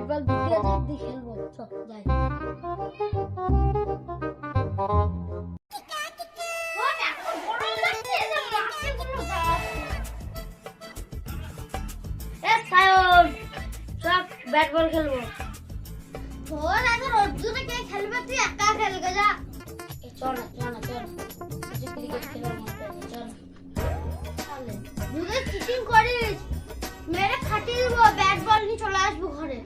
বল দুটো আছে দি খেলবো চল যাই ব্যাট বল খেলবো তোর এত রোদ্দুরে কে খেলবে তুই একা খেলবে যা চল ক্রিকেট খেলবো চল দুধে চিটিং করিস মেরে ফাটিয়ে দেবো ব্যাট বল নিয়ে চলে আসবো ঘরে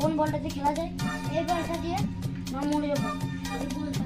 কোন বলটা দিয়ে খেলা যায় এই বলটা দিয়ে না মরে যাবো